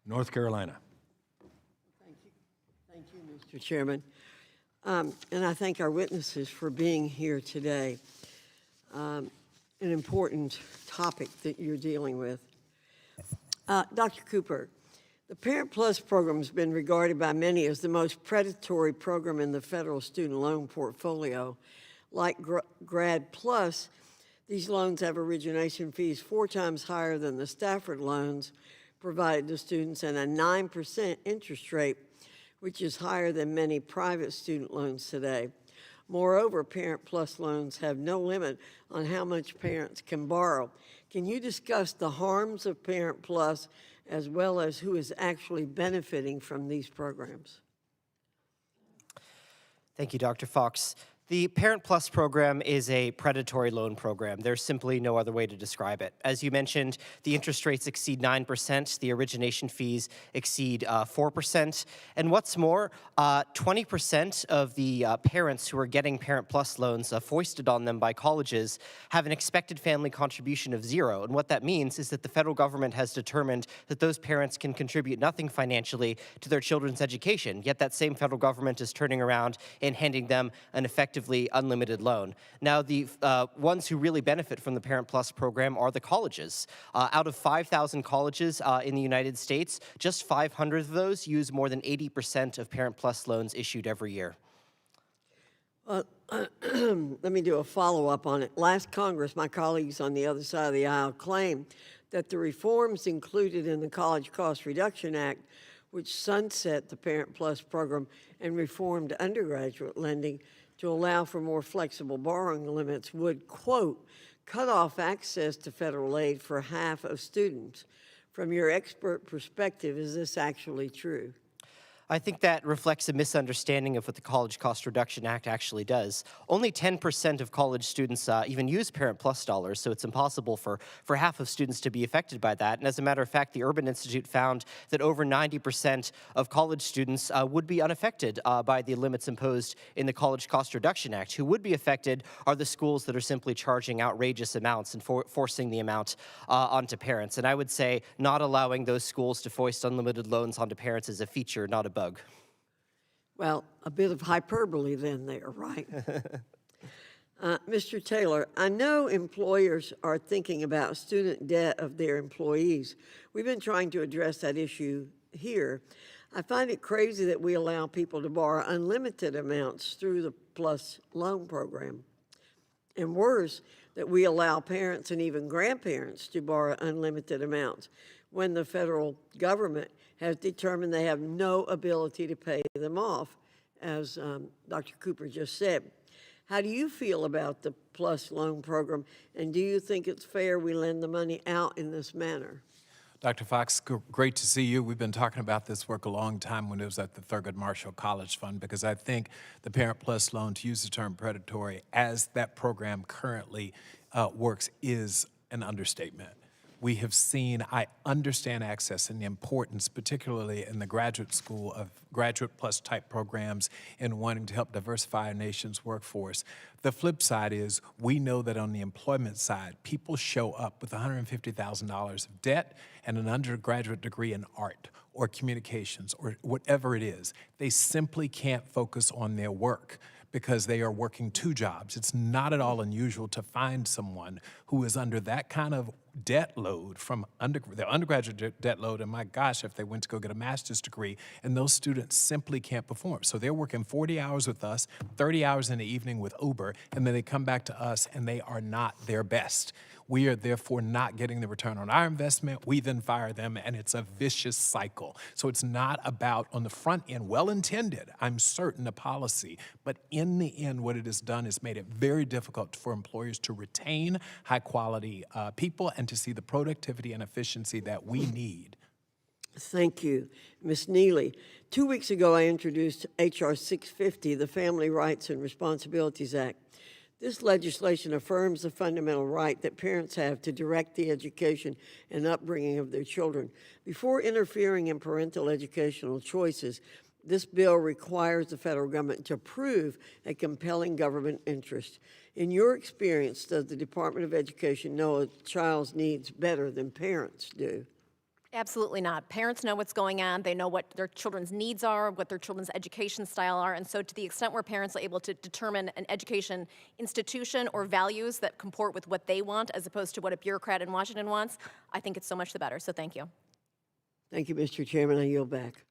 North Carolina. Thank you, Mr. Chairman. And I thank our witnesses for being here today. An important topic that you're dealing with. Dr. Cooper, the Parent Plus program has been regarded by many as the most predatory program in the federal student loan portfolio. Like Grad Plus, these loans have origination fees 4 times higher than the Stafford loans provided to students and a 9% interest rate, which is higher than many private student loans today. Moreover, Parent Plus loans have no limit on how much parents can borrow. Can you discuss the harms of Parent Plus as well as who is actually benefiting from these programs? Thank you, Dr. Foxx. The Parent Plus program is a predatory loan program. There's simply no other way to describe it. As you mentioned, the interest rates exceed 9%, the origination fees exceed 4%, and what's more, 20% of the parents who are getting Parent Plus loans foisted on them by colleges have an expected family contribution of 0, and what that means is that the federal government has determined that those parents can contribute nothing financially to their children's education, yet that same federal government is turning around and handing them an effectively unlimited loan. Now, the ones who really benefit from the Parent Plus program are the colleges. Out of 5,000 colleges in the United States, just 500 of those use more than 80% of Parent Plus loans issued every year. Let me do a follow-up on it. Last Congress, my colleagues on the other side of the aisle claimed that the reforms included in the College Cost Reduction Act, which sunset the Parent Plus program and reformed undergraduate lending to allow for more flexible borrowing limits, would, quote, cut off access to federal aid for half of students. From your expert perspective, is this actually true? I think that reflects a misunderstanding of what the College Cost Reduction Act actually does. Only 10% of college students even use Parent Plus dollars, so it's impossible for half of students to be affected by that. And as a matter of fact, the Urban Institute found that over 90% of college students would be unaffected by the limits imposed in the College Cost Reduction Act. Who would be affected are the schools that are simply charging outrageous amounts and forcing the amount onto parents. And I would say not allowing those schools to foist unlimited loans onto parents is a feature, not a bug. Well, a bit of hyperbole then there, right? Mr. Taylor, I know employers are thinking about student debt of their employees. We've been trying to address that issue here. I find it crazy that we allow people to borrow unlimited amounts through the Plus loan program. And worse, that we allow parents and even grandparents to borrow unlimited amounts when the federal government has determined they have no ability to pay them off, as Dr. Cooper just said. How do you feel about the Plus loan program, and do you think it's fair we lend the money out in this manner? Dr. Foxx, great to see you. We've been talking about this work a long time when it was at the Thurgood Marshall College Fund, because I think the Parent Plus loan, to use the term predatory, as that program currently works, is an understatement. We have seen, I understand access and the importance, particularly in the graduate school, of graduate plus type programs and wanting to help diversify our nation's workforce. The flip side is we know that on the employment side, people show up with $150,000 of debt and an undergraduate degree in art or communications or whatever it is. They simply can't focus on their work because they are working 2 jobs. It's not at all unusual to find someone who is under that kind of debt load from their undergraduate debt load, and my gosh, if they went to go get a master's degree, and those students simply can't perform. So they're working 40 hours with us, 30 hours in the evening with Uber, and then they come back to us and they are not their best. We are therefore not getting the return on our investment. We then fire them, and it's a vicious cycle. So it's not about, on the front end, well-intended, I'm certain, a policy, but in the end, what it has done is made it very difficult for employers to retain high-quality people and to see the productivity and efficiency that we need. Thank you. Ms. Neely, 2 weeks ago, I introduced H.R. 650, the Family Rights and Responsibilities Act. This legislation affirms the fundamental right that parents have to direct the education and upbringing of their children. Before interfering in parental educational choices, this bill requires the federal government to prove a compelling government interest. In your experience, does the Department of Education know a child's needs better than parents do? Absolutely not. Parents know what's going on. They know what their children's needs are, what their children's education style are. And so to the extent where parents are able to determine an education institution or values that comport with what they want as opposed to what a bureaucrat in Washington wants, I think it's so much the better. So thank you. Thank you, Mr. Chairman. I yield back.